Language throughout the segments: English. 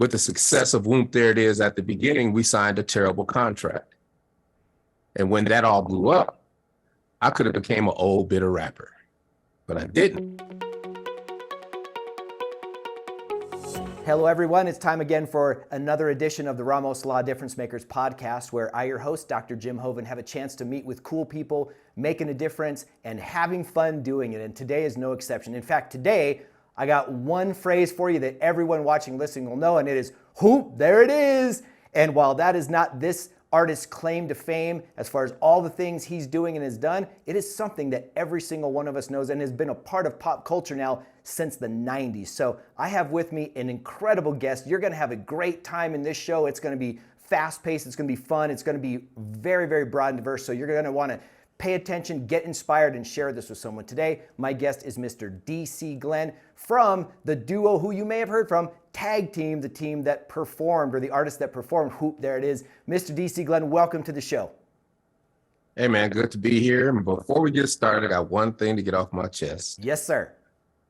with the success of Whoomp There It Is at the beginning, we signed a terrible contract. And when that all blew up, I could have became an old bitter rapper, but I didn't. Hello, everyone. It's time again for another edition of the Ramos Law Difference Makers podcast, where I, your host, Dr. Jim Hoven, have a chance to meet with cool people, making a difference, and having fun doing it. And today is no exception. In fact, today, I got one phrase for you that everyone watching, listening will know, and it is, "Whoop, there it is." And while that is not this artist's claim to fame, as far as all the things he's doing and has done, it is something that every single one of us knows and has been a part of pop culture now since the 90s. So I have with me an incredible guest. You're gonna have a great time in this show. It's gonna be fast-paced, it's gonna be fun, it's gonna be very, very broad and diverse. So you're gonna wanna pay attention, get inspired, and share this with someone. Today, my guest is Mr. DC Glenn from the duo who you may have heard from, Tag Team, the team that performed, or the artist that performed Whoop, There It Is. Mr. DC Glenn, welcome to the show. Hey man, good to be here. Before we get started, I got one thing to get off my chest. Yes, sir.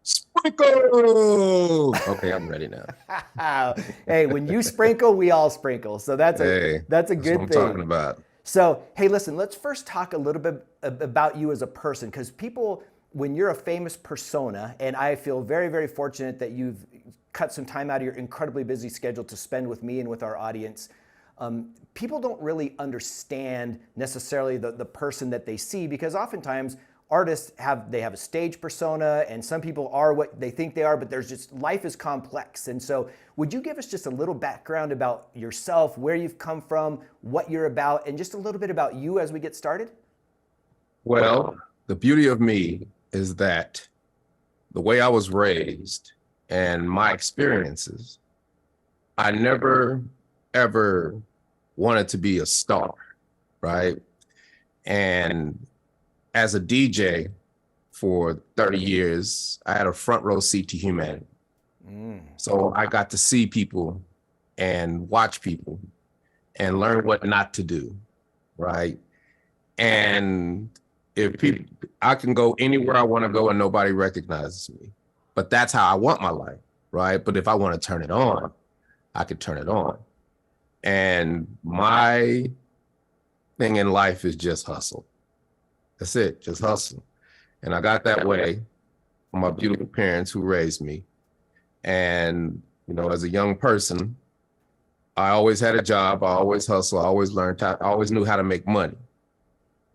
Sprinkle! Okay, I'm ready now. Hey, when you sprinkle, we all sprinkle. So that's a good what thing. I'm talking about. So, hey, listen, let's first talk a little bit about you as a person, because people, when you're a famous persona, and I feel very, very fortunate that you've cut some time out of your incredibly busy schedule to spend with me and with our audience, people don't really understand necessarily the person that they see, because oftentimes artists have a stage persona, and some people are what they think they are, but there's just, life is complex. And so would you give us just a little background about yourself, where you've come from, what you're about, and just a little bit about you as we get started? Well, the beauty of me is that the way I was raised and my experiences, I never, ever wanted to be a star, right? And as a DJ for 30 years, I had a front row seat to humanity. So I got to see people and watch people and learn what not to do, right? And I can go anywhere I want to go and nobody recognizes me, but that's how I want my life, right? But if I want to turn it on, I could turn it on. And my thing in life is just hustle. That's it, just hustle. And I got that way from my beautiful parents who raised me. And, you know, as a young person, I always had a job, I always hustle, I always knew how to make money.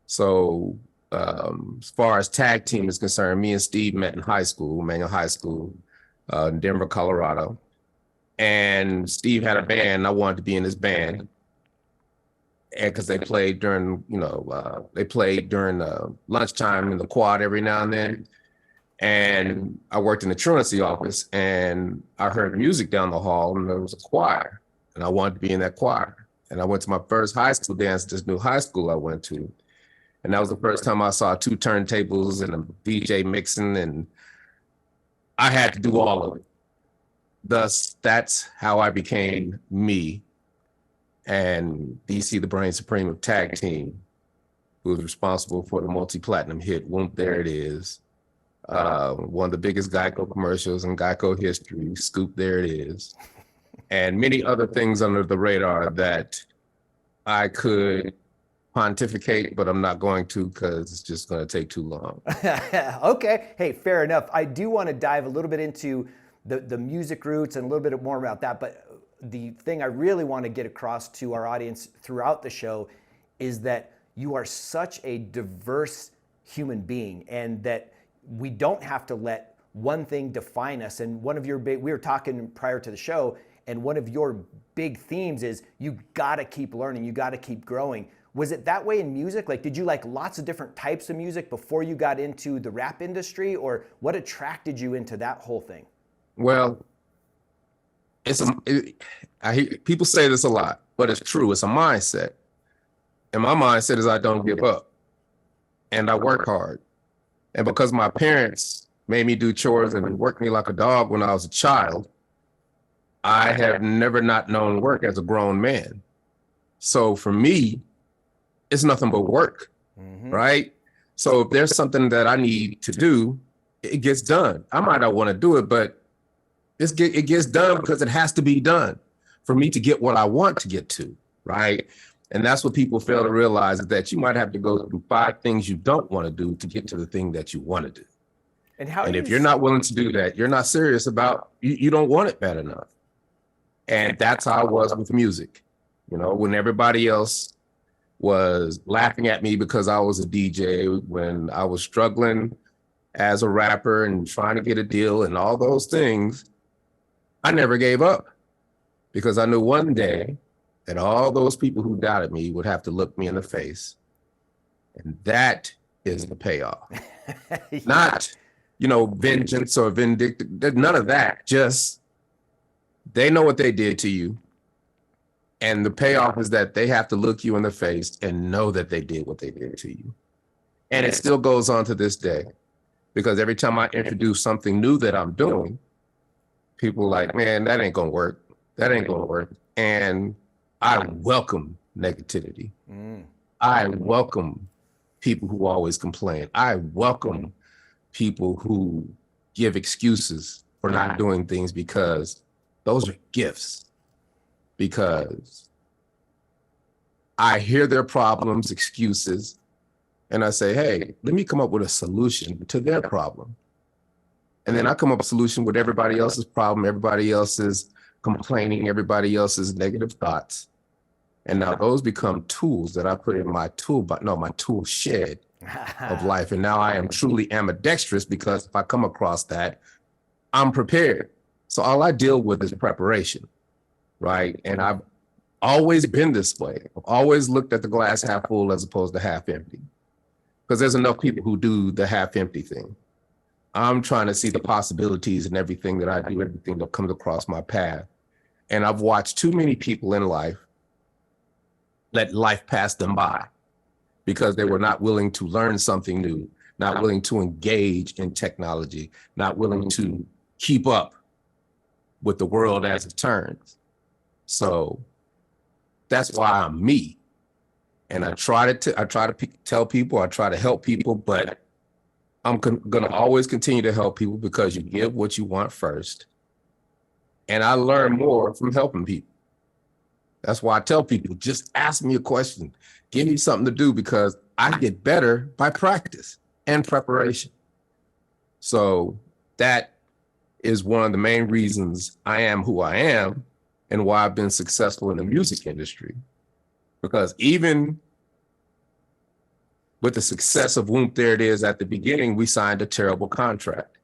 So as far as tag team is concerned, me and Steve met in high school, Manual High School, in Denver, Colorado. And Steve had a band, and I wanted to be in his band. And because they played during, lunchtime in the quad every now and then. And I worked in the truancy office, and I heard music down the hall, and there was a choir, and I wanted to be in that choir. And I went to my first high school dance at this new high school I went to. And that was the first time I saw 2 turntables and a DJ mixing, and I had to do all of it. Thus, that's how I became me. And DC, the Brain Supreme of Tag Team, who was responsible for the multi-platinum hit, Whoomp, There It Is. One of the biggest Geico commercials in Geico history, Scoop, There It Is. And many other things under the radar that I could pontificate, but I'm not going to, because it's just going to take too long. Okay, hey, fair enough. I do want to dive a little bit into the music roots and a little bit more about that, but the thing I really want to get across to our audience throughout the show is that you are such a diverse human being, and that we don't have to let one thing define us. And one of your we were talking prior to the show, and one of your big themes is you got to keep learning, you got to keep growing. Was it that way in music? Like, did you like lots of different types of music before you got into the rap industry, or what attracted you into that whole thing? Well, I hear people say this a lot, but it's true. It's a mindset. And my mindset is I don't give up, and I work hard. And because my parents made me do chores and worked me like a dog when I was a child, I have never not known work as a grown man. So for me, it's nothing but work, right? So if there's something that I need to do, it gets done. I might not want to do it, but it gets done because it has to be done. for me to get what I want to get to, right? And that's what people fail to realize, is that you might have to go through 5 things you don't want to do to get to the thing that you want to do. And if you're not willing to do that, you're not serious about, you don't want it bad enough. And that's how I was with music. You know, when everybody else was laughing at me because I was a DJ, when I was struggling as a rapper and trying to get a deal and all those things, I never gave up, because I knew one day that all those people who doubted me would have to look me in the face. And that is the payoff. Yeah. Not, vengeance or vindictive, none of that. Just, they know what they did to you. And the payoff is that they have to look you in the face and know that they did what they did to you. And it still goes on to this day, because every time I introduce something new that I'm doing, people are like, man, that ain't gonna work. That ain't gonna work. And I welcome negativity. I welcome people who always complain. I welcome people who give excuses for not doing things, because those are gifts. Because I hear their problems, excuses, and I say, hey, let me come up with a solution to their problem. And then I come up with a solution with everybody else's problem, everybody else's complaining, everybody else's negative thoughts. And now those become tools that I put in my tool shed of life. And now I am truly ambidextrous, because if I come across that, I'm prepared. So all I deal with is preparation, right? And I've always been this way. I've always looked at the glass half full as opposed to half empty, because there's enough people who do the half empty thing. I'm trying to see the possibilities in everything that I do, everything that comes across my path. And I've watched too many people in life let life pass them by, because they were not willing to learn something new, not willing to engage in technology, not willing to keep up with the world as it turns. So that's why I'm me. And I try to tell people, I try to help people, but I'm going to always continue to help people, because you give what you want first. And I learn more from helping people. That's why I tell people, just ask me a question. Give me something to do, because I get better by practice and preparation. So that is one of the main reasons I am who I am, and why I've been successful in the music industry. Because even with the success of Whoomp, There It Is, at the beginning, we signed a terrible contract.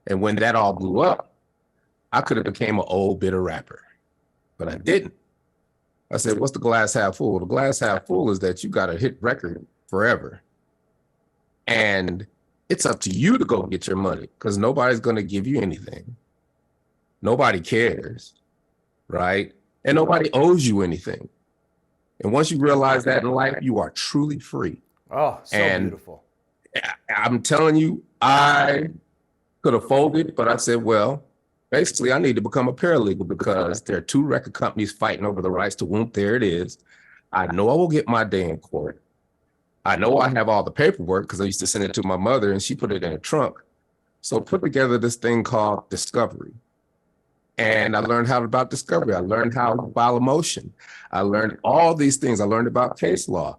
And when that all blew up, I could have became an old, bitter rapper, but I didn't. I said, what's the glass half full? The glass half full is that you got a hit record forever. And it's up to you to go get your money, because nobody's going to give you anything. Nobody cares, right? And nobody owes you anything. And once you realize that in life, you are truly free. Oh, so beautiful. I'm telling you, I could have folded, but I said, well, basically, I need to become a paralegal, because there are 2 record companies fighting over the rights to Whoomp, There It Is. I know I will get my day in court. I know I have all the paperwork, because I used to send it to my mother and she put it in a trunk. So put together this thing called discovery. And I learned how about discovery. I learned how to file a motion. I learned all these things. I learned about case law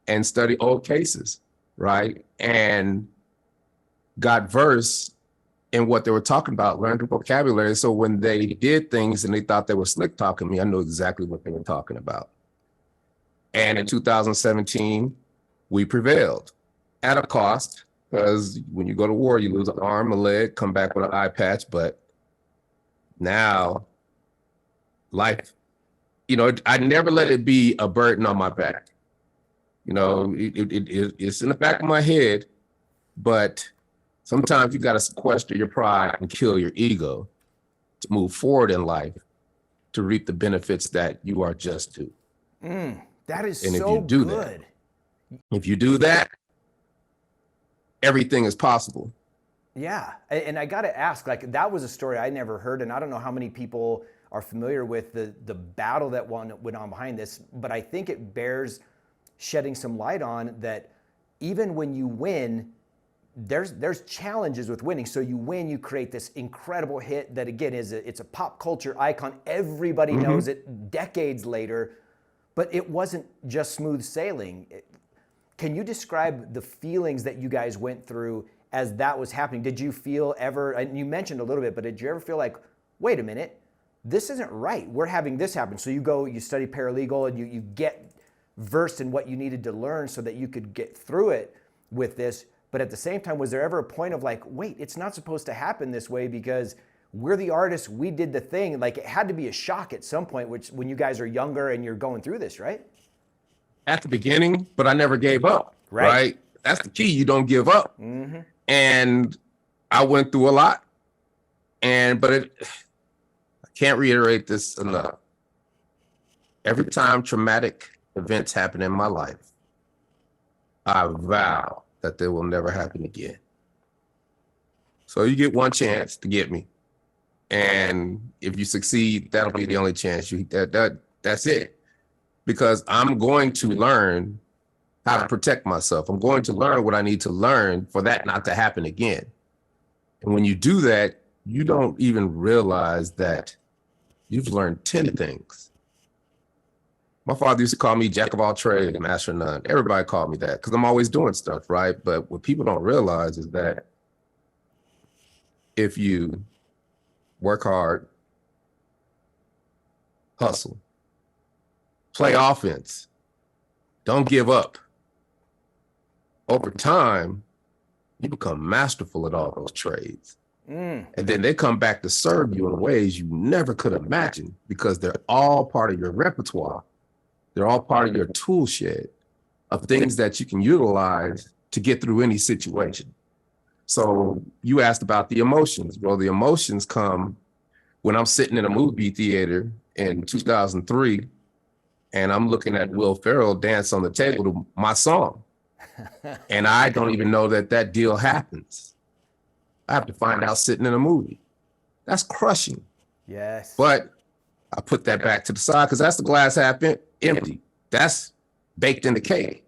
and studied old cases, right? And got versed in what they were talking about, learned the vocabulary. So when they did things and they thought they were slick talking me, I knew exactly what they were talking about. And in 2017, we prevailed at a cost, because when you go to war, you lose an arm, a leg, come back with an eye patch. But now life, I never let it be a burden on my back. It's in the back of my head, but sometimes you got to sequester your pride and kill your ego to move forward in life, to reap the benefits that you are just due. That is and so if you do good. If you do that, everything is possible. Yeah, and I got to ask, like, that was a story I never heard, and I don't know how many people are familiar with the battle that went on behind this, but I think it bears shedding some light on that. Even when you win, there's challenges with winning. So you win, you create this incredible hit that again it's a pop culture icon. Everybody knows it decades later, but it wasn't just smooth sailing. Can you describe the feelings that you guys went through as that was happening? Did you feel ever, and you mentioned a little bit, but did you ever feel like, wait a minute, this isn't right. We're having this happen. So you go, you study paralegal, and you get versed in what you needed to learn so that you could get through it with this. But at the same time, was there ever a point of like, wait, it's not supposed to happen this way because we're the artists, we did the thing. Like it had to be a shock at some point, which when you guys are younger and you're going through this, right? At the beginning, but I never gave up, right? That's the key. You don't give up. And I went through a lot, but I can't reiterate this enough. Every time traumatic events happen in my life, I vow that they will never happen again. So you get one chance to get me. And if you succeed, that'll be the only chance that's it. Because I'm going to learn how to protect myself. I'm going to learn what I need to learn for that not to happen again. And when you do that, you don't even realize that you've learned 10 things. My father used to call me jack of all trades, master of none. Everybody called me that because I'm always doing stuff, right? But what people don't realize is that if you work hard, hustle, play offense, don't give up, over time, you become masterful at all those trades. And then they come back to serve you in ways you never could imagine because they're all part of your repertoire. They're all part of your tool shed of things that you can utilize to get through any situation. So you asked about the emotions. Well, the emotions come when I'm sitting in a movie theater in 2003 and I'm looking at Will Ferrell dance on the table to my song. And I don't even know that deal happens. I have to find out sitting in a movie. That's crushing. Yes. But I put that back to the side because that's the glass half empty. That's baked in the cake.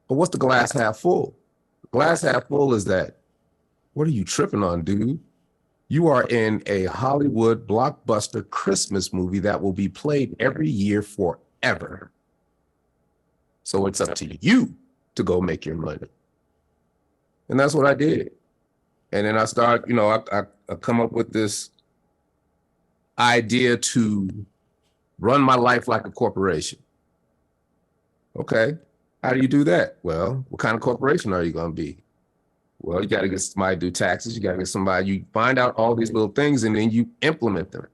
But what's the glass half full? The glass half full is that, what are you tripping on, dude? You are in a Hollywood blockbuster Christmas movie that will be played every year forever. So it's up to you to go make your money. And that's what I did. And then I started, I come up with this idea to run my life like a corporation. Okay, how do you do that? Well, what kind of corporation are you going to be? Well, you got to get somebody to do taxes. You got to get somebody, you find out all these little things and then you implement them.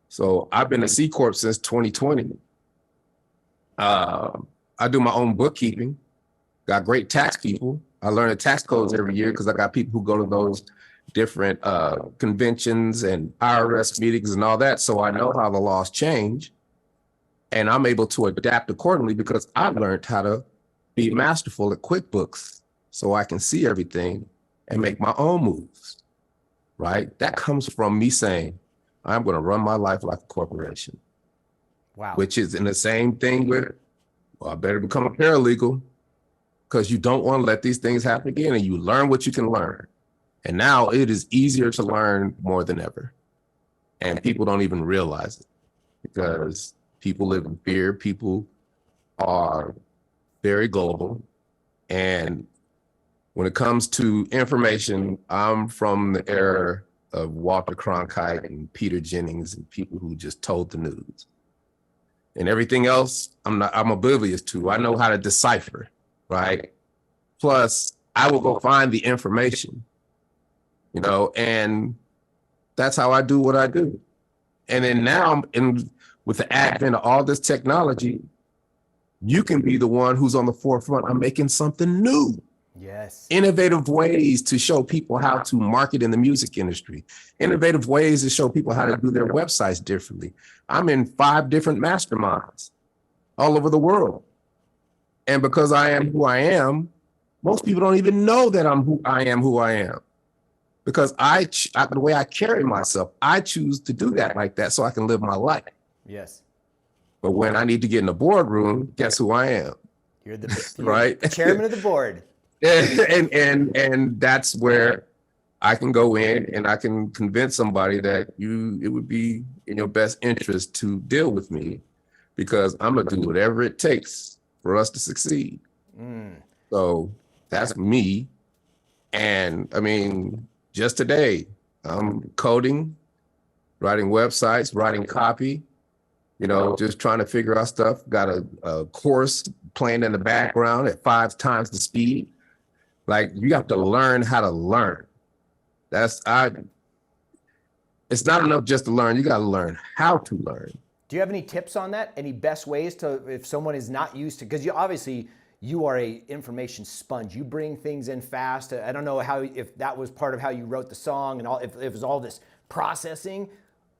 So I've been a C Corp since 2020. I do my own bookkeeping, got great tax people. I learn the tax codes every year because I got people who go to those different conventions and IRS meetings and all that. So I know how the laws change and I'm able to adapt accordingly because I learned how to be masterful at QuickBooks so I can see everything and make my own moves, right? That comes from me saying, I'm going to run my life like a corporation. Wow. Which is in the same thing with, well, I better become a paralegal because you don't want to let these things happen again and you learn what you can learn. And now it is easier to learn more than ever. And people don't even realize it because people live in fear. People are very gullible. And when it comes to information, I'm from the era of Walter Cronkite and Peter Jennings and people who just told the news. And everything else, I'm oblivious to. I know how to decipher, right? Plus, I will go find the information, and that's how I do what I do. And then now, with the advent of all this technology, you can be the one who's on the forefront of making something new. Yes. Innovative ways to show people how to market in the music industry. Innovative ways to show people how to do their websites differently. I'm in 5 different masterminds all over the world. And because I am who I am, most people don't even know that I'm who I am. Because the way I carry myself, I choose to do that like that so I can live my life. Yes. But when I need to get in the boardroom, guess who I am? You're right? The chairman of the board. And that's where I can go in and I can convince somebody that it would be in your best interest to deal with me because I'm gonna do whatever it takes for us to succeed. So that's me. And I mean, just today, I'm coding, writing websites, writing copy, just trying to figure out stuff. Got a course playing in the background at 5 times the speed. Like, you have to learn how to learn. It's not enough just to learn. You got to learn how to learn. Do you have any tips on that? Any best ways to, if someone is not used to, because you are a information sponge. You bring things in fast. I don't know if that was part of how you wrote the song and all, if it was all this processing,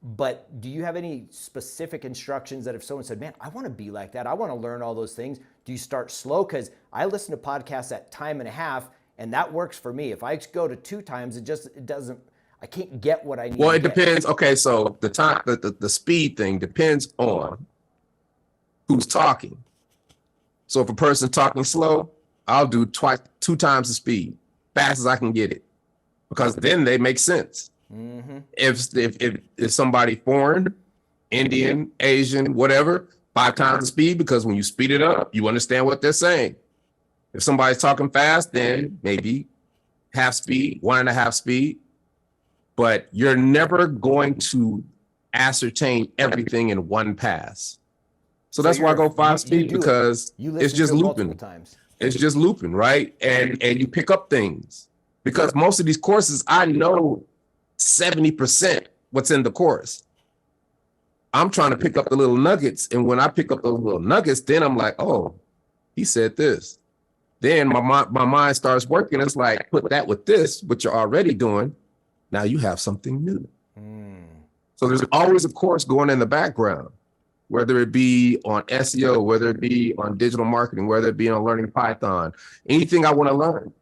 but do you have any specific instructions that if someone said, man, I want to be like that, I want to learn all those things, do you start slow? Because I listen to podcasts at 1.5 times, and that works for me. If I go to 2 times, it doesn't, I can't get what I need. Well, it depends. Okay, so the speed thing depends on who's talking. So if a person's talking slow, I'll do 2 times the speed, fast as I can get it, because then they make sense. Mm-hmm. If somebody foreign, Indian, Asian, whatever, 5 times the speed, because when you speed it up, you understand what they're saying. If somebody's talking fast, then maybe half speed, 1.5 speed. But you're never going to ascertain everything in one pass. So that's why I go 5 speed, because it's just looping. It's just looping, right? And you pick up things, because most of these courses, I know 70% what's in the course. I'm trying to pick up the little nuggets. And when I pick up those little nuggets, then I'm like, oh, he said this. Then my mind starts working. It's like, put that with this, what you're already doing. Now you have something new. So there's always a course going in the background, whether it be on SEO, whether it be on digital marketing, whether it be on learning Python, anything I want to learn.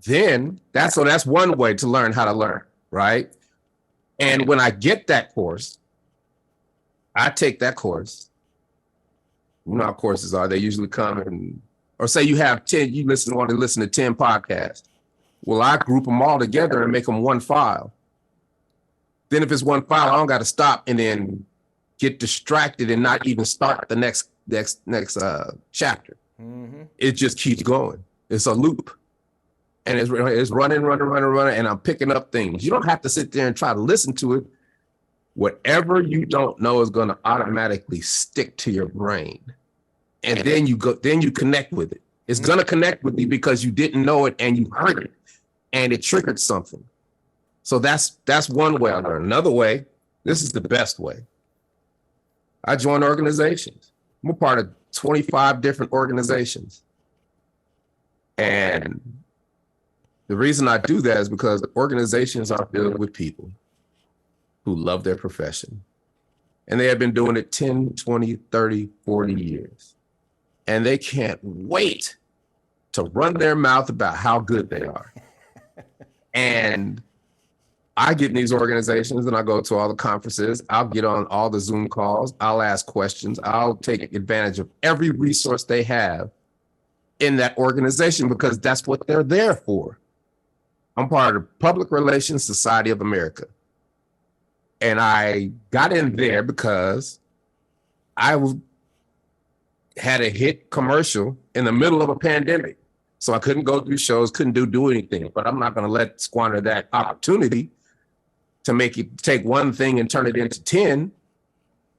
Then that's one way to learn how to learn, right? And when I get that course, I take that course. You know how courses are. They usually come or say you have 10, you want to listen to 10 podcasts. Well, I group them all together and make them one file. Then if it's one file, I don't got to stop and then get distracted and not even start the next chapter. Mm-hmm. It just keeps going. It's a loop. And it's running, and I'm picking up things. You don't have to sit there and try to listen to it. Whatever you don't know is going to automatically stick to your brain. And then you connect with it. It's going to connect with you because you didn't know it and you heard it and it triggered something. So that's one way I learn. Another way, this is the best way. I join organizations. I'm a part of 25 different organizations. And the reason I do that is because organizations are filled with people who love their profession. And they have been doing it 10, 20, 30, 40 years. And they can't wait to run their mouth about how good they are. And I get in these organizations and I go to all the conferences. I'll get on all the Zoom calls. I'll ask questions. I'll take advantage of every resource they have in that organization because that's what they're there for. I'm part of the Public Relations Society of America. And I got in there because I had a hit commercial in the middle of a pandemic. So I couldn't go through shows, couldn't do anything, but I'm not going to squander that opportunity to take one thing and turn it into 10.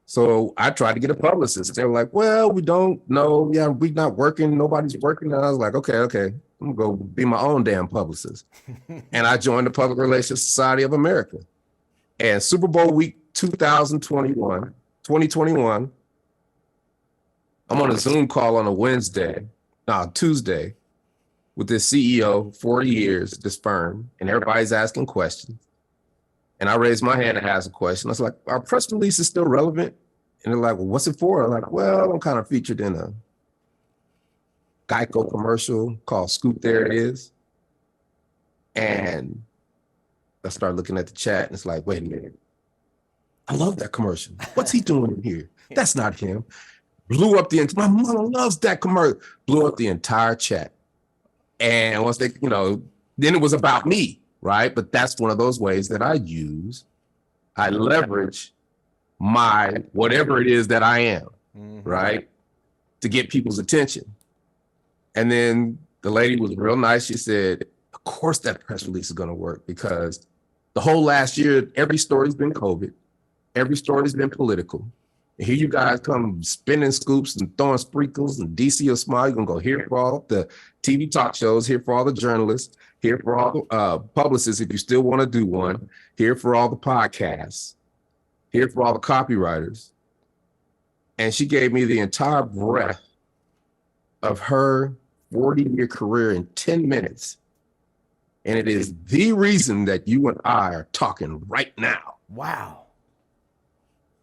So I tried to get a publicist. They were like, well, we don't know. Yeah, we're not working. Nobody's working. And I was like, okay. I'm going to go be my own damn publicist. And I joined the Public Relations Society of America. And Super Bowl week 2021, I'm on a Zoom call on a Tuesday, with this CEO, 40 years, this firm, and everybody's asking questions. And I raised my hand and asked a question. I was like, our press release is still relevant? And they're like, well, what's it for? I'm like, well, I'm kind of featured in a Geico commercial called Scoop There It Is. And I started looking at the chat and it's like, wait a minute. I love that commercial. What's he doing in here? That's not him. Blew up my mother loves that commercial. Blew up the entire chat. And once they, then it was about me, right? But that's one of those ways that I use. I leverage my whatever it is that I am, right? To get people's attention. And then the lady was real nice. She said, of course that press release is going to work, because the whole last year, every story's been COVID. Every story's been political. And here you guys come spinning scoops and throwing sprinkles and DC or Smile. You're going to go here for all the TV talk shows, here for all the journalists, here for all the publicists if you still want to do one, here for all the podcasts, here for all the copywriters. And she gave me the entire breadth of her 40-year career in 10 minutes. And it is the reason that you and I are talking right now. Wow.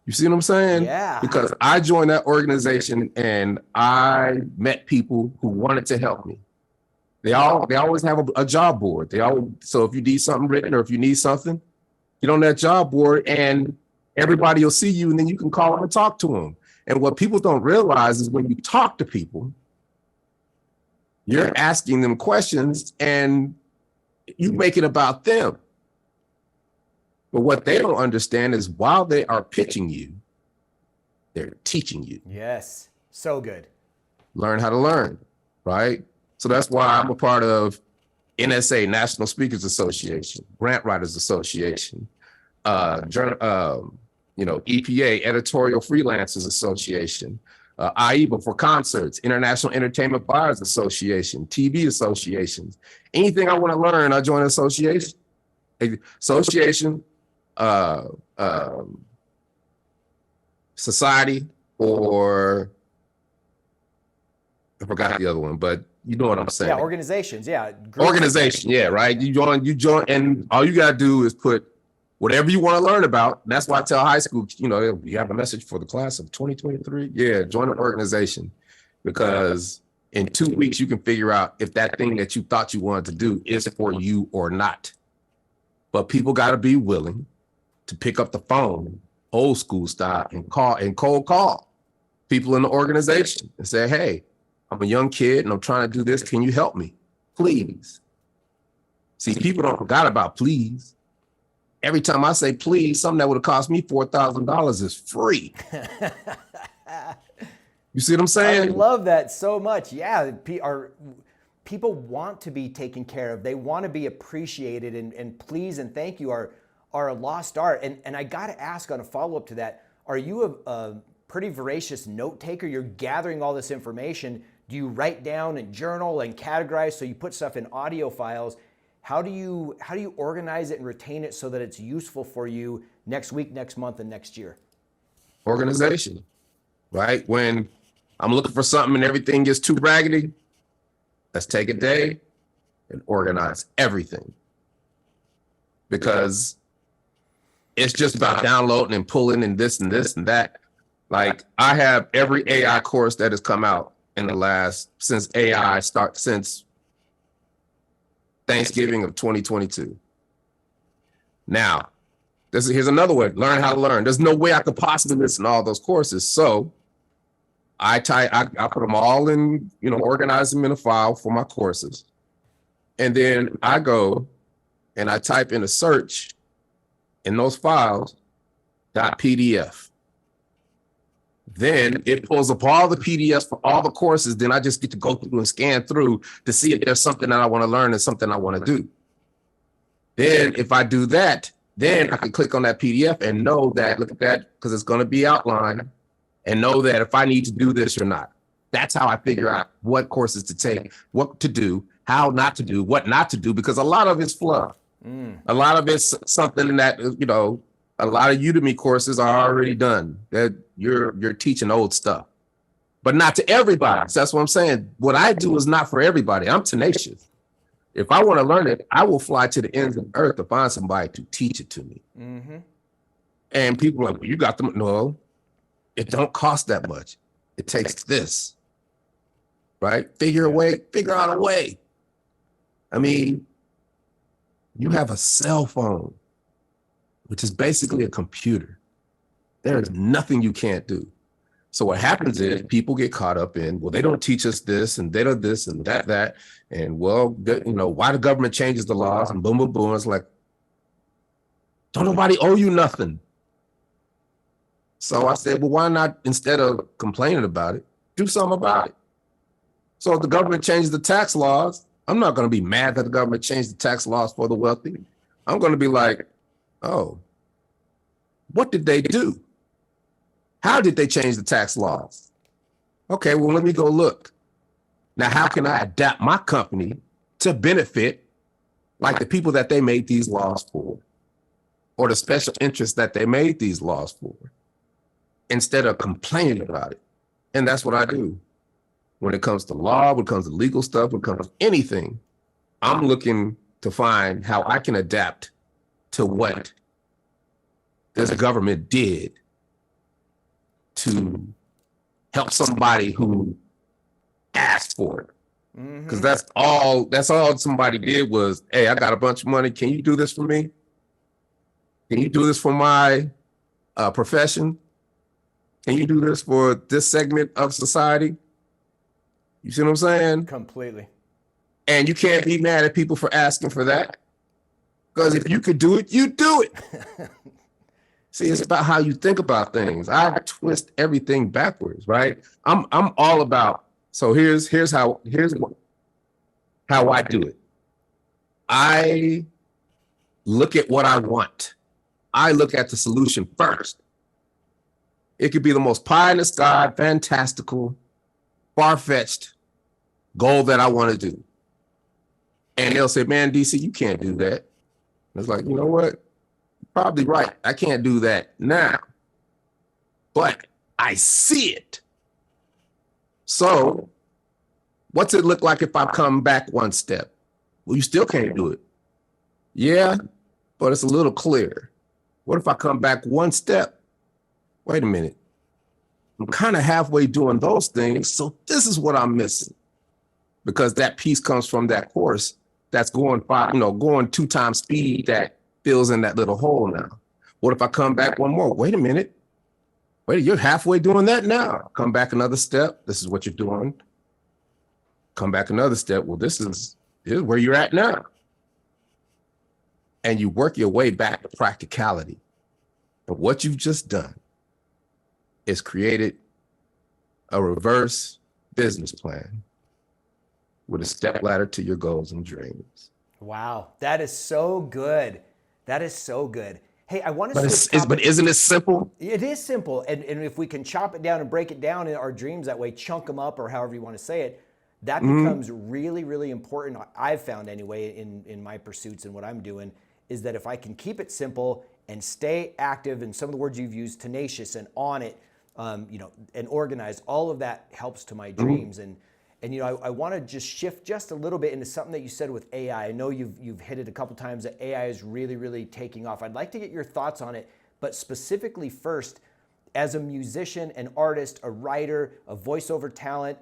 You see what I'm saying? Yeah. Because I joined that organization and I met people who wanted to help me. They always have a job board. So if you need something written or if you need something, get on that job board and everybody will see you, and then you can call them and talk to them. And what people don't realize is when you talk to people, you're asking them questions and you make it about them. But what they don't understand is while they are pitching you, they're teaching you. Yes, so good. Learn how to learn, right? So that's why I'm a part of NSA, National Speakers Association, Grant Writers Association, EPA, Editorial Freelancers Association, IEBA for concerts, International Entertainment Buyers Association, TV associations. Anything I want to learn, I join an association. Society, or I forgot the other one, but you know what I'm saying. Yeah, organizations. Yeah. Organization. Yeah, right. You join, and all you got to do is put whatever you want to learn about. That's why I tell high school, you have a message for the class of 2023. Yeah, join an organization, because in 2 weeks you can figure out if that thing that you thought you wanted to do is for you or not. But people got to be willing to pick up the phone, old school style, and cold call people in the organization and say, hey, I'm a young kid and I'm trying to do this. Can you help me? Please. See, people don't forget about please. Every time I say please, something that would have cost me $4,000 is free. You see what I'm saying? I love that so much. Yeah, people want to be taken care of. They want to be appreciated, and please and thank you are a lost art. And I got to ask on a follow-up to that, are you a pretty voracious note taker? You're gathering all this information. Do you write down and journal and categorize? So you put stuff in audio files. How do you organize it and retain it so that it's useful for you next week, next month, and next year? Organization, right? When I'm looking for something and everything gets too raggedy, let's take a day and organize everything. Because it's just about downloading and pulling and this and this and that. Like, I have every AI course that has come out in the since Thanksgiving of 2022. Now, here's another way, learn how to learn. There's no way I could possibly listen to all those courses. So I put them all in, organize them in a file for my courses. And then I go and I type in a search in those files, .pdf. Then it pulls up all the PDFs for all the courses. Then I just get to go through and scan through to see if there's something that I want to learn and something I want to do. Then if I do that, then I can click on that PDF and know that, look at that, because it's going to be outlined, and know that if I need to do this or not. That's how I figure out what courses to take, what to do, how not to do, what not to do, because a lot of it's fluff. A lot of it's something that, a lot of Udemy courses are already done. That you're teaching old stuff, but not to everybody. So that's what I'm saying. What I do is not for everybody. I'm tenacious. If I want to learn it, I will fly to the ends of the earth to find somebody to teach it to me. And people are like, well, you got them. No, it don't cost that much. It takes this, right? Figure out a way. I mean, you have a cell phone, which is basically a computer. There is nothing you can't do. So what happens is people get caught up in, well, they don't teach us this and they don't this and that. And well, why the government changes the laws and boom, boom, boom. It's like, don't nobody owe you nothing. So I said, well, why not, instead of complaining about it, do something about it? So if the government changes the tax laws, I'm not going to be mad that the government changed the tax laws for the wealthy. I'm going to be like, oh, what did they do? How did they change the tax laws? Okay, well, let me go look. Now, how can I adapt my company to benefit like the people that they made these laws for, or the special interests that they made these laws for, instead of complaining about it? And that's what I do. When it comes to law, when it comes to legal stuff, when it comes to anything, I'm looking to find how I can adapt to what this government did to help somebody who asked for it. Because that's all somebody did was, hey, I got a bunch of money. Can you do this for me? Can you do this for my profession? Can you do this for this segment of society? You see what I'm saying? Completely. And you can't be mad at people for asking for that. Because if you could do it, you do it. See, it's about how you think about things. I twist everything backwards, right? I'm all about, so here's how I do it. I look at what I want. I look at the solution first. It could be the most pie in the sky, fantastical, far-fetched goal that I want to do. And they'll say, man, DC, you can't do that. And it's like, you know what? You're probably right. I can't do that now. But I see it. So what's it look like if I come back one step? Well, you still can't do it. Yeah, but it's a little clearer. What if I come back one step? Wait a minute. I'm kind of halfway doing those things. So this is what I'm missing. Because that piece comes from that course that's going 2 times speed that fills in that little hole now. What if I come back one more? Wait a minute. Wait, you're halfway doing that now. Come back another step. This is what you're doing. Come back another step. Well, here's where you're at now. And you work your way back to practicality. But what you've just done is created a reverse business plan with a step ladder to your goals and dreams. Wow, that is so good. That is so good. Hey, I want to but isn't it simple? It is simple. And if we can chop it down and break it down in our dreams that way, chunk them up or however you want to say it, that becomes really, really important. I've found anyway in my pursuits and what I'm doing is that if I can keep it simple and stay active, and some of the words you've used, tenacious and on it, and organized, all of that helps to my dreams. And I want to just shift just a little bit into something that you said with AI. I know you've hit it a couple times that AI is really, really taking off. I'd like to get your thoughts on it, but specifically first, as a musician, an artist, a writer, a voiceover talent,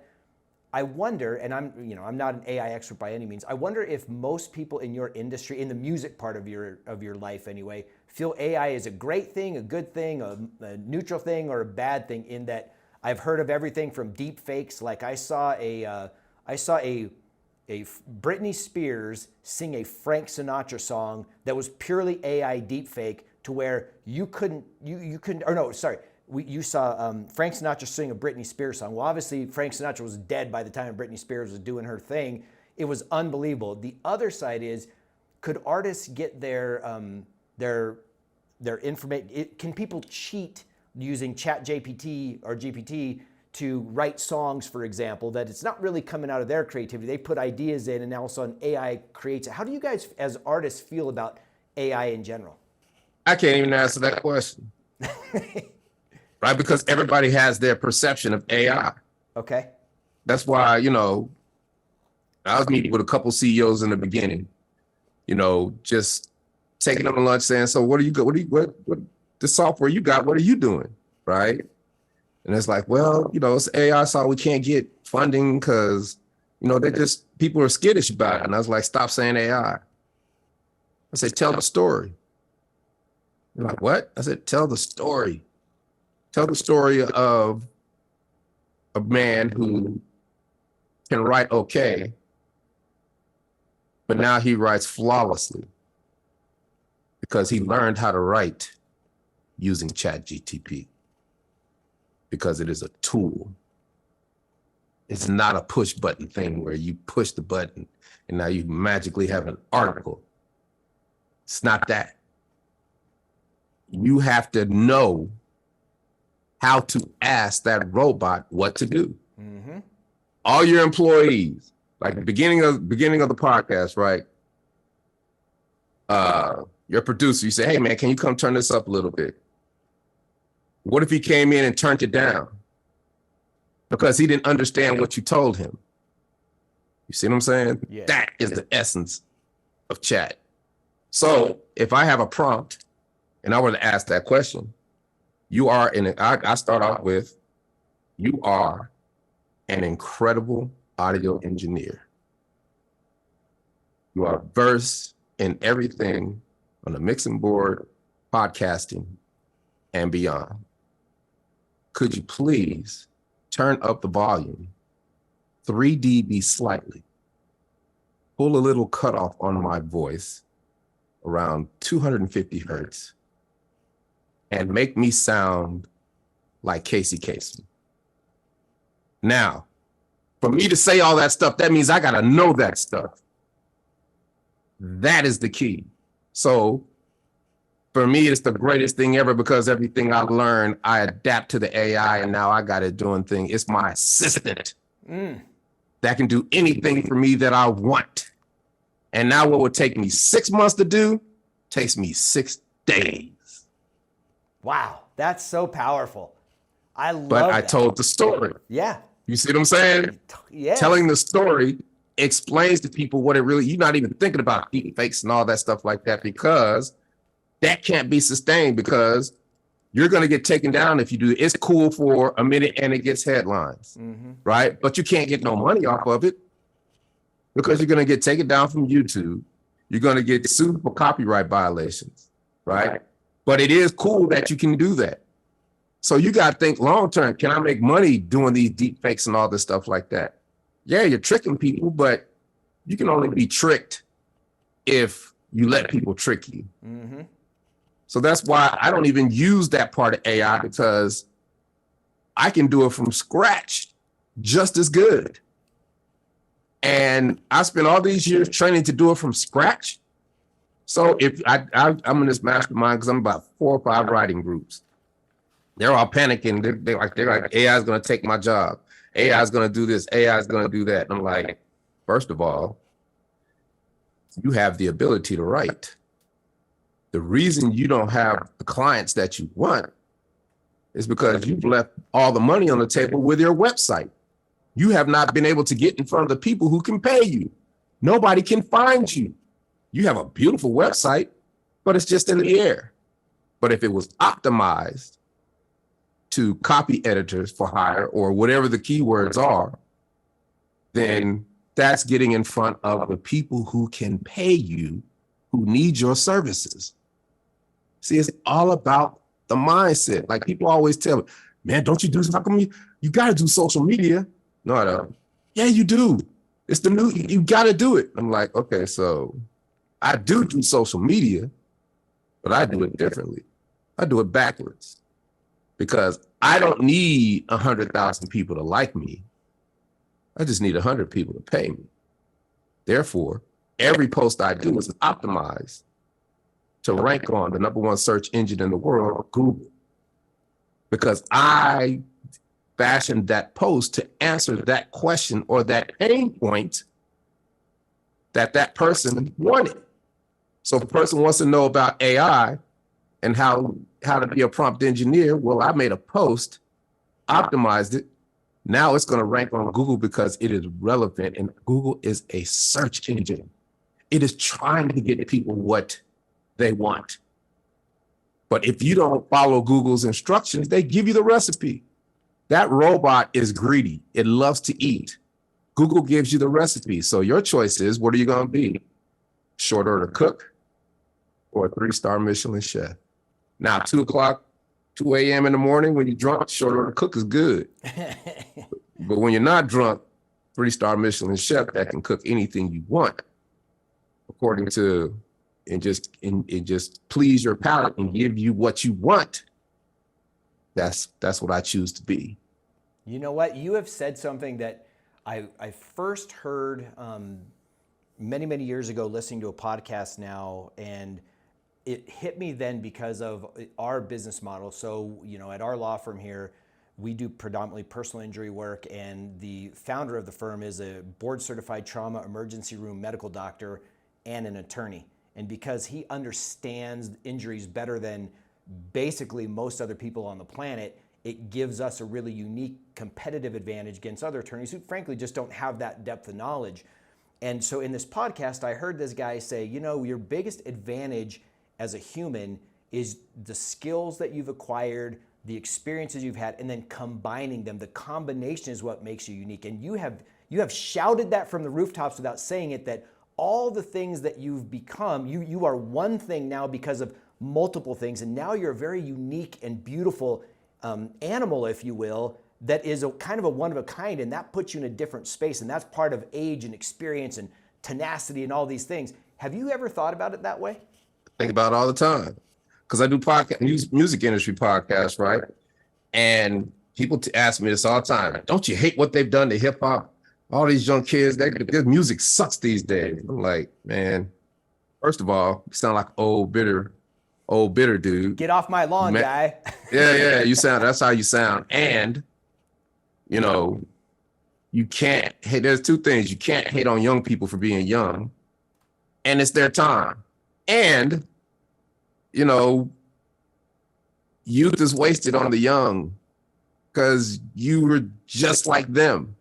I wonder, and I'm not an AI expert by any means, I wonder if most people in your industry, in the music part of your life anyway, feel AI is a great thing, a good thing, a neutral thing, or a bad thing, in that I've heard of everything from deep fakes. Like I saw a Britney Spears sing a Frank Sinatra song that was purely AI deep fake, to where you couldn't, you saw Frank Sinatra sing a Britney Spears song. Well, obviously Frank Sinatra was dead by the time Britney Spears was doing her thing. It was unbelievable. The other side is, could artists get their information? Can people cheat using ChatGPT or GPT to write songs, for example, that it's not really coming out of their creativity? They put ideas in and now all of a sudden AI creates it. How do you guys as artists feel about AI in general? I can't even answer that question. Right? Because everybody has their perception of AI. Okay. That's why, I was meeting with a couple CEOs in the beginning, just taking them to lunch saying, so what the software you got, what are you doing? Right. And it's like, well, it's AI, so we can't get funding because, people are skittish about it. And I was like, stop saying AI. I said, tell the story. They're like, what? I said, tell the story. Tell the story of a man who can write okay, but now he writes flawlessly because he learned how to write using ChatGTP, because it is a tool. It's not a push button thing where you push the button and now you magically have an article. It's not that. You have to know how to ask that robot what to do. Mm-hmm. All your employees, like the beginning of the podcast, right? Your producer, you say, hey man, can you come turn this up a little bit? What if he came in and turned it down? Because he didn't understand what you told him. You see what I'm saying? Yeah. That is the essence of chat. So if I have a prompt and I were to ask that question, I start off with, you are an incredible audio engineer. You are versed in everything on the mixing board, podcasting, and beyond. Could you please turn up the volume 3 dB slightly, pull a little cutoff on my voice around 250 hertz, and make me sound like Casey Kasem. Now, for me to say all that stuff, that means I gotta know that stuff. That is the key. So for me, it's the greatest thing ever, because everything I learn, I adapt to the AI, and now I got it doing things. It's my assistant that can do anything for me that I want. And now what would take me 6 months to do takes me 6 days. Wow, that's so powerful. I love But I that. told the story. Yeah. You see what I'm saying? Yes. Telling the story explains to people what it really, you're not even thinking about deep fakes and all that stuff like that, because that can't be sustained, because you're going to get taken down if you do. It's cool for a minute and it gets headlines, right? But you can't get no money off of it, because you're going to get taken down from YouTube. You're going to get sued for copyright violations, right? But it is cool that you can do that. So you got to think long term. Can I make money doing these deep fakes and all this stuff like that? Yeah, you're tricking people, but you can only be tricked if you let people trick you. Mm-hmm. So that's why I don't even use that part of AI, because I can do it from scratch just as good. And I spent all these years training to do it from scratch. So if I'm in this mastermind, because I'm about 4 or 5 writing groups. They're all panicking. They're like, AI is going to take my job. AI is going to do this. AI is going to do that. And I'm like, first of all, you have the ability to write. The reason you don't have the clients that you want is because you've left all the money on the table with your website. You have not been able to get in front of the people who can pay you. Nobody can find you. You have a beautiful website, but it's just in the air. But if it was optimized to copy editors for hire or whatever the keywords are, then that's getting in front of the people who can pay you, who need your services. See, it's all about the mindset. Like people always tell me, man, don't you do this? How come you got to do social media? No, I don't. Yeah, you do. It's the new, you got to do it. I'm like, okay, so I do social media, but I do it differently. I do it backwards, because I don't need 100,000 people to like me. I just need 100 people to pay me. Therefore, every post I do is optimized to rank on the #1 search engine in the world, Google, because I fashioned that post to answer that question or that pain point that person wanted. So if a person wants to know about AI and how to be a prompt engineer, well, I made a post, optimized it. Now it's going to rank on Google because it is relevant, and Google is a search engine. It is trying to get people what they want. But if you don't follow Google's instructions, they give you the recipe. That robot is greedy. It loves to eat. Google gives you the recipe. So your choice is, what are you going to be? Short order cook or a 3-star Michelin chef? Now, 2 a.m. in the morning when you're drunk, short order cook is good. But when you're not drunk, 3-star Michelin chef that can cook anything you want, according to, and just please your palate and give you what you want. That's what I choose to be. You know what? You have said something that I first heard many, many years ago listening to a podcast now, and it hit me then because of our business model. So, at our law firm here, we do predominantly personal injury work, and the founder of the firm is a board certified trauma emergency room medical doctor and an attorney. And because he understands injuries better than basically most other people on the planet, it gives us a really unique competitive advantage against other attorneys who frankly just don't have that depth of knowledge. And so in this podcast, I heard this guy say, your biggest advantage as a human is the skills that you've acquired, the experiences you've had, and then combining them. The combination is what makes you unique. And you have shouted that from the rooftops without saying it, that all the things that you've become, you are one thing now because of multiple things. And now you're a very unique and beautiful animal, if you will, that is a kind of a one of a kind, and that puts you in a different space. And that's part of age and experience and tenacity and all these things. Have you ever thought about it that way? Think about it all the time, because I do music industry podcasts, right? And people ask me this all the time. Don't you hate what they've done to hip hop? All these young kids, their music sucks these days. I'm like, man, first of all, you sound like old bitter dude. Get off my lawn, guy. Yeah, that's how you sound. And, you can't hate. There's two things. You can't hate on young people for being young, and it's their time. And, youth is wasted on the young because you were just like them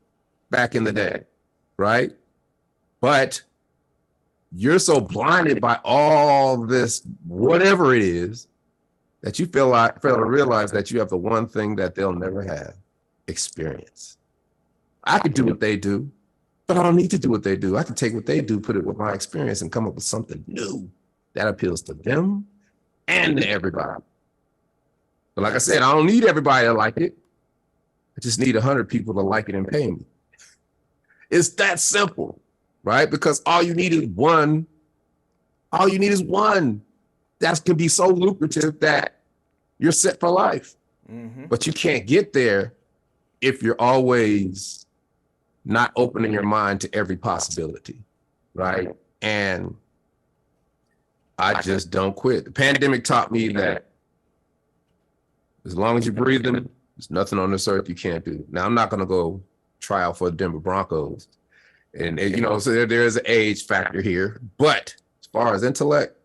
back in the day, right? But you're so blinded by all this, whatever it is, that you fail to realize that you have the one thing that they'll never have: experience. I could do what they do, but I don't need to do what they do. I can take what they do, put it with my experience, and come up with something new that appeals to them and to everybody. But like I said, I don't need everybody to like it. I just need 100 people to like it and pay me. It's that simple, right? Because all you need is one. All you need is one. That can be so lucrative that you're set for life. Mm-hmm. But you can't get there if you're always not opening your mind to every possibility, right? And I just don't quit. The pandemic taught me that as long as you're breathing, there's nothing on this earth you can't do. Now, I'm not going to go try out for the Denver Broncos. And so there is an age factor here. But as far as intellect,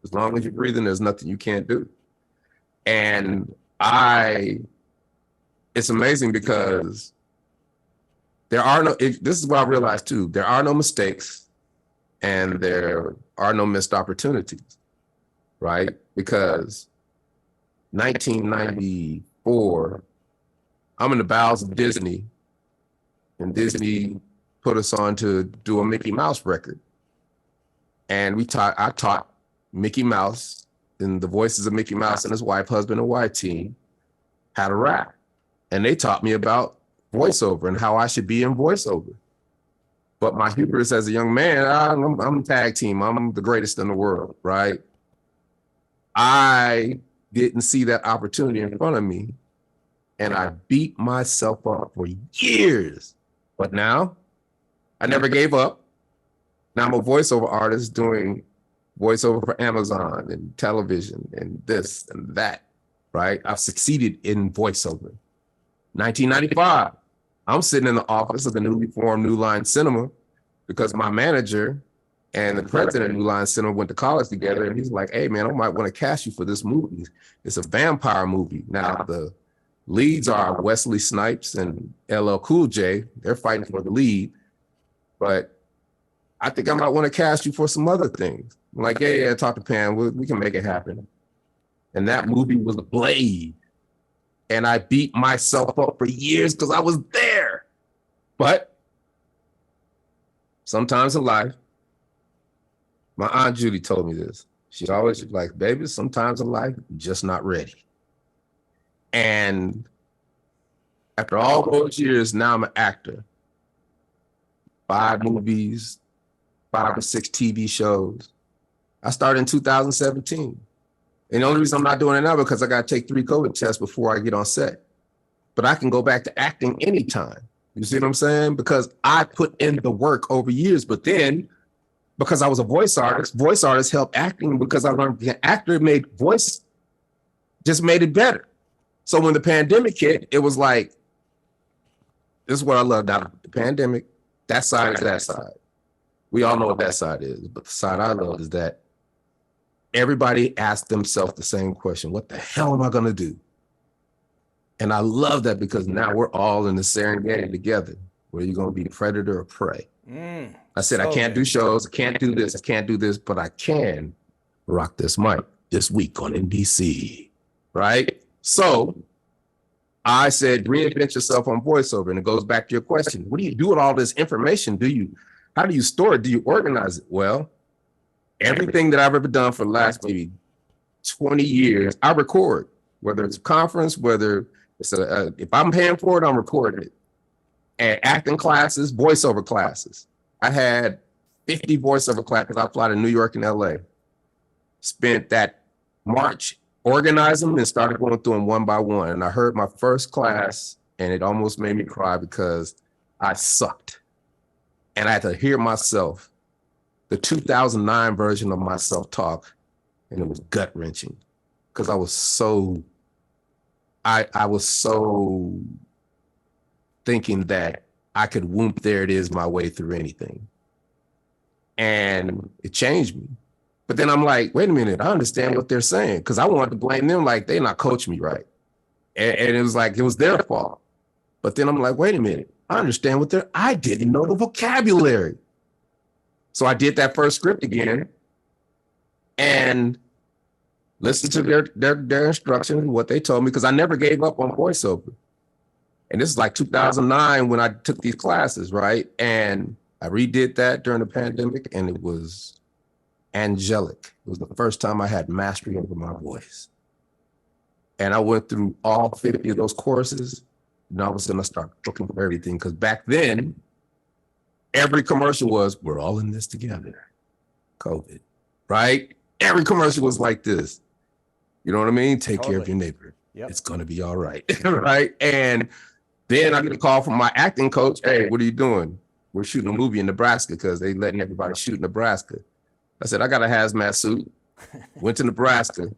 as long as you're breathing, there's nothing you can't do. And it's amazing because this is what I realized too, there are no mistakes and there are no missed opportunities, right? Because 1994, I'm in the bowels of Disney, and Disney put us on to do a Mickey Mouse record. And I taught Mickey Mouse and the voices of Mickey Mouse and his wife, husband and wife team how to rap. And they taught me about voiceover and how I should be in voiceover. But my hubris as a young man, I'm tag team. I'm the greatest in the world, right? I didn't see that opportunity in front of me, and I beat myself up for years. But now, I never gave up. Now I'm a voiceover artist doing voiceover for Amazon and television and this and that, right? I've succeeded in voiceover. 1995, I'm sitting in the office of the newly formed New Line Cinema because my manager and the president of New Line Cinema went to college together, and he's like, hey, man, I might want to cast you for this movie. It's a vampire movie. Now, the leads are Wesley Snipes and LL Cool J. They're fighting for the lead, but I think I might want to cast you for some other things. I'm like, yeah, talk to Pam. We can make it happen. And that movie was Blade. And I beat myself up for years because I was there. But sometimes in life, my Aunt Judy told me this. She always was like, baby, sometimes in life, you're just not ready. And After all those years, now I'm an actor. 5 movies, 5 or 6 TV shows. I started in 2017. And the only reason I'm not doing it now because I got to take 3 COVID tests before I get on set. But I can go back to acting anytime. You see what I'm saying? Because I put in the work over years. But then, because I was a voice artists helped acting because I learned the actor made voice, just made it better. So when the pandemic hit, it was like, this is what I loved out of the pandemic. That side is that side. We all know what that side is. But the side I love is that everybody asked themselves the same question. What the hell am I going to do? And I love that because now we're all in the Serengeti together. Where you're going to be predator or prey. I said, I can't do shows. I can't do this. I can't do this, but I can rock this mic this week on NBC, right? So I said, reinvent yourself on voiceover. And it goes back to your question. What do you do with all this information? How do you store it? Do you organize it? Well, everything that I've ever done for the last maybe 20 years, I record, whether it's a conference, whether it's if I'm paying for it, I'm recording it. And acting classes, voiceover classes. I had 50 voiceover classes. I fly to New York and LA. Spent that March organizing them and started going through them one by one. And I heard my first class and it almost made me cry because I sucked. And I had to hear myself, the 2009 version of myself talk, and it was gut wrenching because I was so thinking that I could whoomp, there it is, my way through anything. And it changed me. But then I'm like, wait a minute, I understand what they're saying because I wanted to blame them like they're not coaching me right. And it was like, it was their fault. But then I'm like, wait a minute, I understand I didn't know the vocabulary. So I did that first script again and listened to their instructions and what they told me because I never gave up on voiceover. And this is like 2009 when I took these classes, right? And I redid that during the pandemic and it was angelic. It was the first time I had mastery over my voice. And I went through all 50 of those courses and all of a sudden I started looking for everything because back then, every commercial was, we're all in this together, COVID, right? Every commercial was like this. You know what I mean? Take care of your neighbor. Yep. It's going to be all right, right? And then I get a call from my acting coach. Hey, what are you doing? We're shooting a movie in Nebraska because they letting everybody shoot in Nebraska. I said, I got a hazmat suit. Went to Nebraska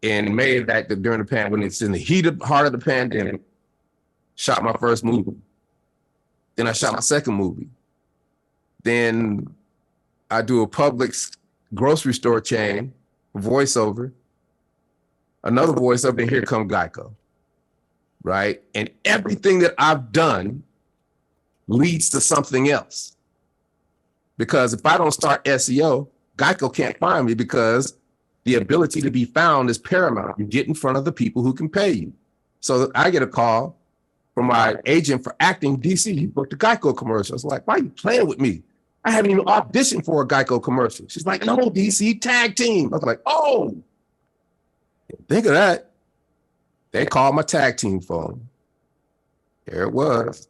and made that during the pandemic, when it's in the heart of the pandemic, shot my first movie. Then I shot my second movie. Then I do a Publix grocery store chain, voiceover, another voiceover, and here come Geico, right? And everything that I've done leads to something else. Because if I don't start SEO, Geico can't find me because the ability to be found is paramount. You get in front of the people who can pay you. So I get a call from my agent for acting, DC, you booked a Geico commercial. I was like, why are you playing with me? I haven't even auditioned for a Geico commercial. She's like, no, DC, tag team. I was like, oh, think of that. They called my tag team phone. There it was.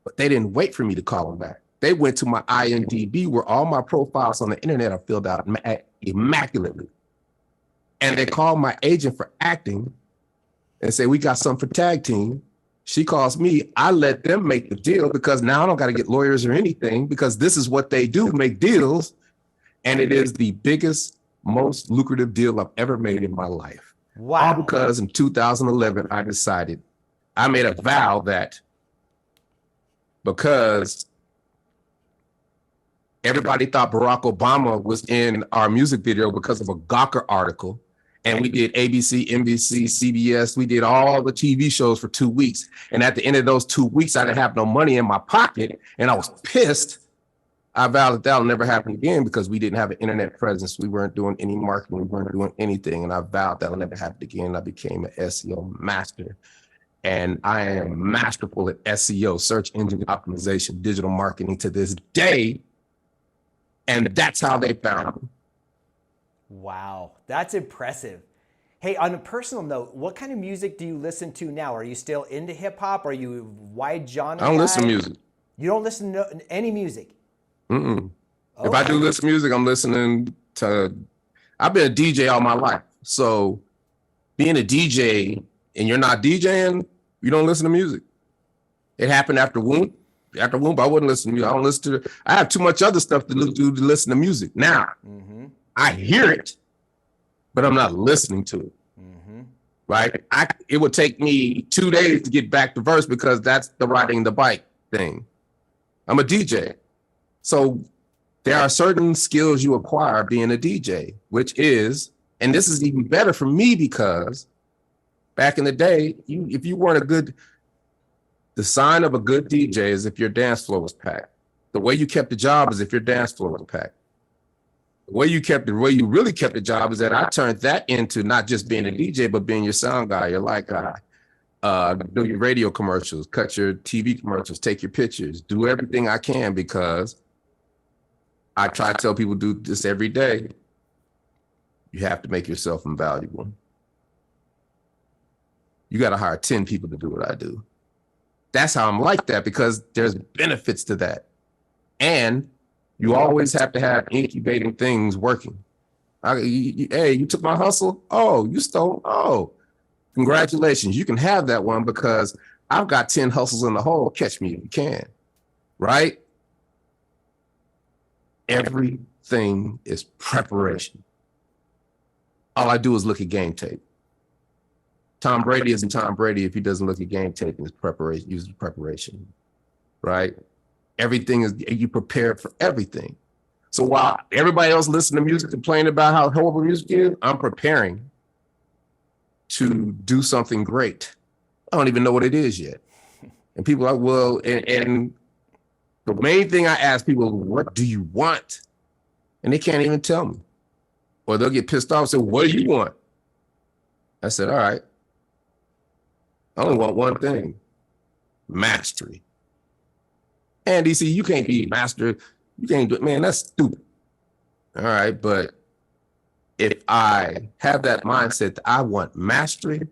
But they didn't wait for me to call them back. They went to my IMDb where all my profiles on the internet are filled out immaculately. And they called my agent for acting and say, we got something for tag team. She calls me. I let them make the deal because now I don't got to get lawyers or anything because this is what they do, make deals. And it is the biggest, most lucrative deal I've ever made in my life. Wow. All because in 2011, I made a vow that because everybody thought Barack Obama was in our music video because of a Gawker article. And we did ABC, NBC, CBS. We did all the TV shows for 2 weeks. And at the end of those 2 weeks, I didn't have no money in my pocket. And I was pissed. I vowed that that'll never happen again because we didn't have an internet presence. We weren't doing any marketing. We weren't doing anything. And I vowed that'll never happen again. I became an SEO master. And I am masterful at SEO, search engine optimization, digital marketing to this day. And that's how they found me. Wow, that's impressive. Hey, on a personal note, what kind of music do you listen to now? Are you still into hip hop? Are you a wide genre I don't listen to guy? music. You don't listen to any music? Mm-mm. If I do Okay. listen to music, I'm listening to, I've been a DJ all my life. So being a DJ and you're not DJing, you don't listen to music. It happened after Whoomp. After Whoomp, I wouldn't listen to music. I don't listen to, I have too much other stuff to do to listen to music. Now, I hear it, but I'm not listening to it. Right? It would take me 2 days to get back to verse because that's the riding the bike thing. I'm a DJ. So there are certain skills you acquire being a DJ, which is, and this is even better for me because back in the day, if you weren't the sign of a good DJ is if your dance floor was packed. The way you kept the job is if your dance floor was packed. The way you really kept the job is that I turned that into not just being a DJ, but being your sound guy, your light guy. Do your radio commercials, cut your TV commercials, take your pictures, do everything I can because I try to tell people do this every day. You have to make yourself invaluable. You got to hire 10 people to do what I do. That's how I'm like that because there's benefits to that. And you always have to have incubating things working. Hey, you took my hustle? Oh, you stole? Oh, congratulations. You can have that one because I've got 10 hustles in the hole. Catch me if you can, right? Everything is preparation. All I do is look at game tape. Tom Brady isn't Tom Brady if he doesn't look at game tape and his preparation, uses preparation, right? Everything is, you prepare for everything. So while everybody else listens to music, complaining about how horrible music is, I'm preparing to do something great. I don't even know what it is yet. And people are like, well, and the main thing I ask people, what do you want? And they can't even tell me. Or they'll get pissed off and say, what do you want? I said, all right. I only want one thing, mastery. And DC, you can't be master. You can't do it, man, that's stupid. All right, but if I have that mindset that I want mastery,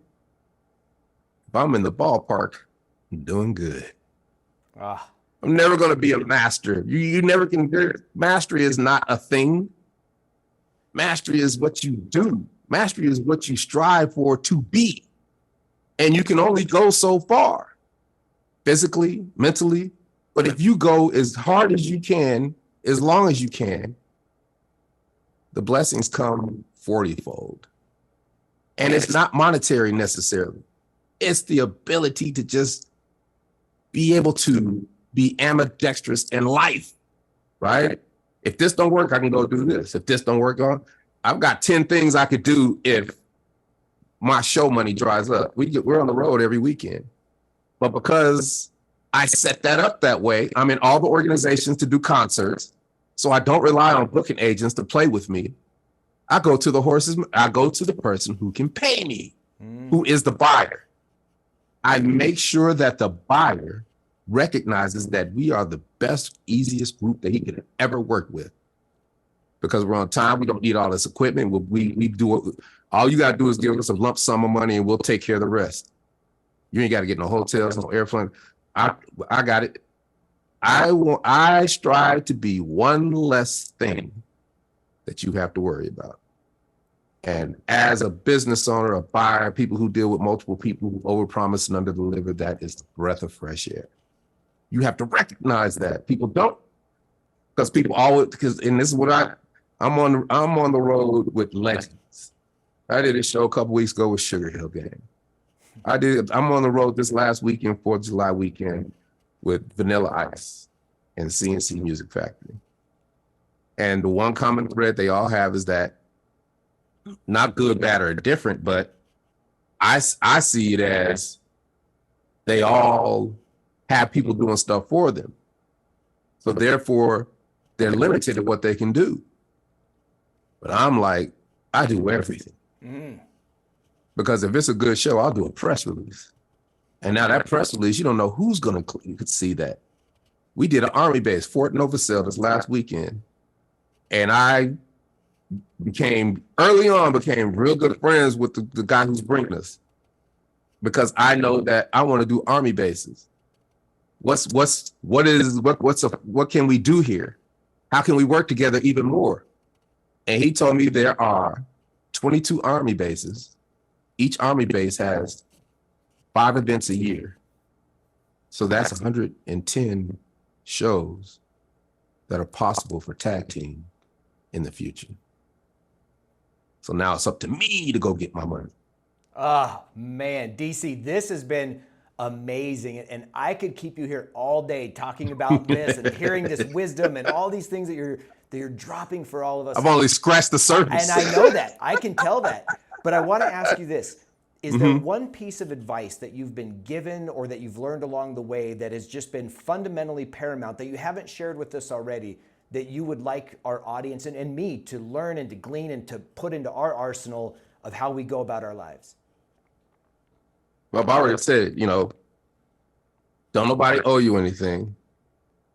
if I'm in the ballpark, I'm doing good. I'm never going to be a master. You never can. Mastery is not a thing. Mastery is what you do. Mastery is what you strive for to be. And you can only go so far, physically, mentally. But if you go as hard as you can, as long as you can, the blessings come 40-fold. And it's not monetary necessarily. It's the ability to just be able to be ambidextrous in life, right? If this don't work, I can go do this. If this don't work I've got 10 things I could do if my show money dries up. We're on the road every weekend. But because I set that up that way, I'm in all the organizations to do concerts. So I don't rely on booking agents to play with me. I go to the horses. I go to the person who can pay me, who is the buyer. I make sure that the buyer recognizes that we are the best, easiest group that he could ever work with. Because we're on time, we don't need all this equipment. We do it. All you gotta do is give us a lump sum of money and we'll take care of the rest. You ain't gotta get no hotels, no airplane. I got it. I strive to be one less thing that you have to worry about. And as a business owner, a buyer, people who deal with multiple people who overpromise and underdeliver, that is the breath of fresh air. You have to recognize that. People don't, because people always, and this is what I'm on the road with legends. I did a show a couple weeks ago with Sugar Hill Gang. I'm on the road this last weekend, 4th of July weekend, with Vanilla Ice and CNC Music Factory. And the one common thread they all have is that not good, bad, or different, but I see it as they all have people doing stuff for them. So therefore, they're limited to what they can do. But I'm like, I do everything. Because if it's a good show, I'll do a press release. And now that press release, you don't know who's going to see that. We did an Army base, Fort Novosel, this last weekend. And I became real good friends with the guy who's bringing us, because I know that I want to do Army bases. What can we do here? How can we work together even more? And he told me there are 22 Army bases. Each Army base has 5 events a year. So that's 110 shows that are possible for tag team in the future. So now it's up to me to go get my money. Oh, man, DC, this has been amazing. And I could keep you here all day talking about this and hearing this wisdom and all these things that you're dropping for all of us. I've only scratched the surface. And I know that. I can tell that. But I want to ask you this. Is there one piece of advice that you've been given or that you've learned along the way that has just been fundamentally paramount that you haven't shared with us already, that you would like our audience and me to learn and to glean and to put into our arsenal of how we go about our lives? Well, I've already said, don't nobody owe you anything.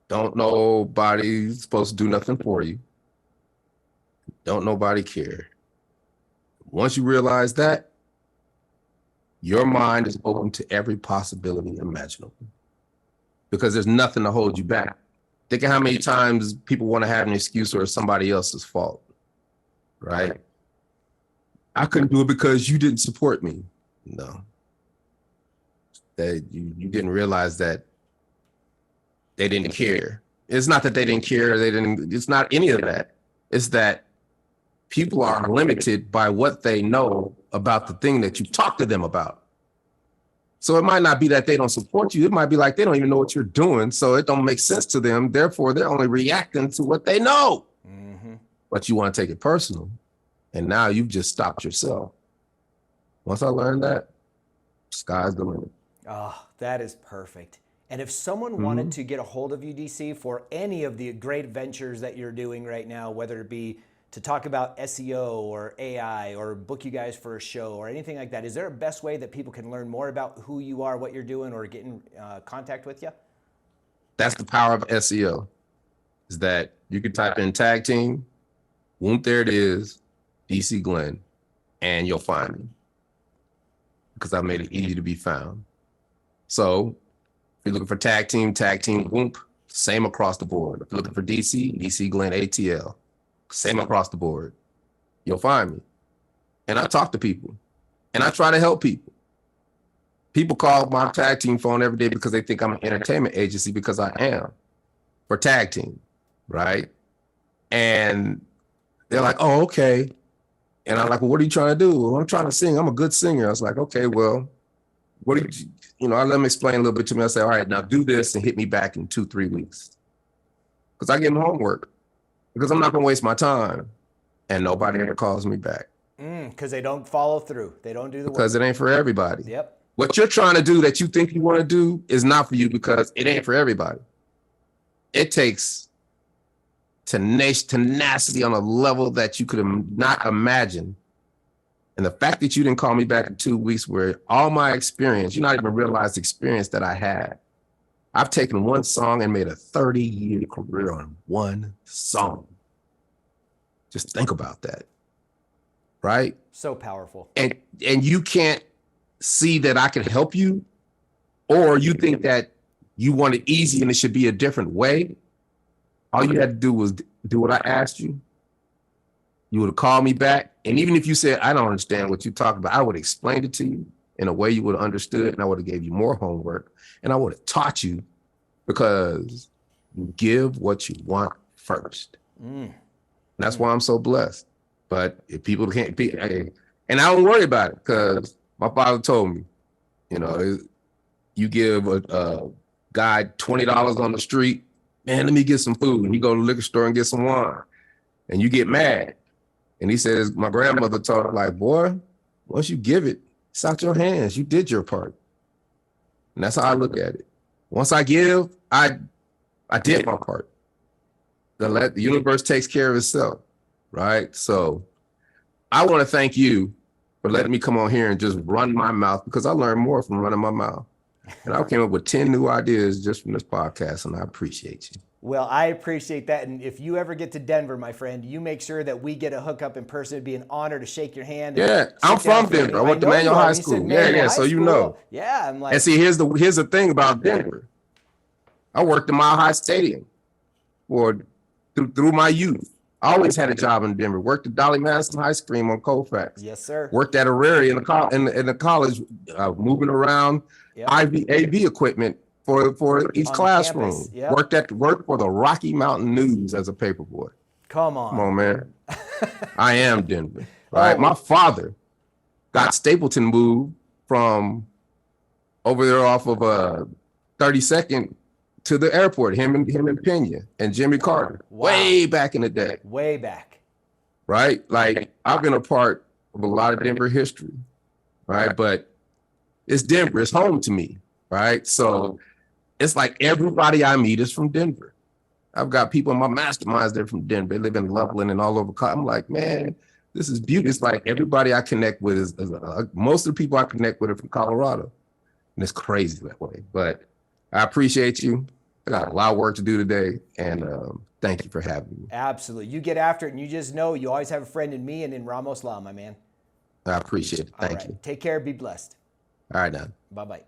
Don't nobody supposed to do nothing for you. Don't nobody care. Once you realize that, your mind is open to every possibility imaginable, because there's nothing to hold you back. Think of how many times people want to have an excuse or it's somebody else's fault, right? I couldn't do it because you didn't support me. No. That you didn't realize that they didn't care. It's not that they didn't care. It's not any of that. It's that people are limited by what they know about the thing that you talk to them about. So it might not be that they don't support you. It might be like they don't even know what you're doing, so it don't make sense to them. Therefore, they're only reacting to what they know. But you want to take it personal, and now you've just stopped yourself. Once I learned that, sky's the limit. Oh, that is perfect. And if someone wanted to get a hold of you, DC, for any of the great ventures that you're doing right now, whether it be to talk about SEO or AI or book you guys for a show or anything like that, is there a best way that people can learn more about who you are, what you're doing, or get in contact with you? That's the power of SEO, is that you can type in tag team, Whoomp, there it is, DC Glenn, and you'll find me, because I made it easy to be found. So if you're looking for tag team, Whoomp, same across the board. If you're looking for DC Glenn ATL, same across the board. You'll find me. And I talk to people, and I try to help people. People call my tag team phone every day because they think I'm an entertainment agency, because I am, for tag team, right? And they're like, oh, okay. And I'm like, well, what are you trying to do? Well, I'm trying to sing. I'm a good singer. I was like, okay, well, what do I let them explain a little bit to me. I say, all right, now do this and hit me back in 2-3 weeks. Because I give them homework, because I'm not going to waste my time. And nobody ever calls me back. Because they don't follow through. They don't do the work. Because it ain't for everybody. Yep. What you're trying to do that you think you want to do is not for you, because it ain't for everybody. It takes tenacity on a level that you could not imagine. And the fact that you didn't call me back in 2 weeks, where all my experience, you not even realize the experience that I had. I've taken one song and made a 30-year career on one song. Just think about that, right? So powerful. And you can't see that I can help you, or you think that you want it easy and it should be a different way. All you had to do was do what I asked you. You would have called me back. And even if you said, I don't understand what you're talking about, I would have explained it to you in a way you would have understood, and I would have gave you more homework, and I would have taught you, because you give what you want first. That's why I'm so blessed. But if people can't be, and I don't worry about it, because my father told me, you give a guy $20 on the street, man, let me get some food. And you go to the liquor store and get some wine, and you get mad. And he says, my grandmother told him, like, boy, once you give it, it's out your hands. You did your part. And that's how I look at it. Once I give, I did my part. The universe takes care of itself, right? So I want to thank you for letting me come on here and just run my mouth, because I learned more from running my mouth. And I came up with 10 new ideas just from this podcast, and I appreciate you. Well, I appreciate that. And if you ever get to Denver, my friend, you make sure that we get a hookup in person. It'd be an honor to shake your hand. And Yeah, I'm from Denver. I went to Manual High School. Yeah, so you know. Yeah, I'm like. And see, here's the thing about Denver. I worked in Mile High Stadium through my youth. I always had a job in Denver. Worked at Dolly Madison Ice Cream on Colfax. Yes, sir. Worked at Aurora in the college, moving around AV equipment for each classroom. Yep. Worked for the Rocky Mountain News as a paperboy. Come on, man. I am Denver. Right. My father got Stapleton moved from over there off of 32nd to the airport. Him and Pena and Jimmy Carter. Wow. Way back in the day. Way back. Right. Like I've been a part of a lot of Denver history. Right. But it's Denver. It's home to me. Right. So it's like everybody I meet is from Denver. I've got people in my masterminds that are from Denver. They live in Loveland and all over. I'm like, man, this is beautiful. It's like everybody I connect with is most of the people I connect with are from Colorado. And it's crazy that way. But I appreciate you. I got a lot of work to do today. And thank you for having me. Absolutely. You get after it, and you just know you always have a friend in me and in Ramos Law, my man. I appreciate it. Thank you. Take care. Be blessed. All right, now. Bye-bye.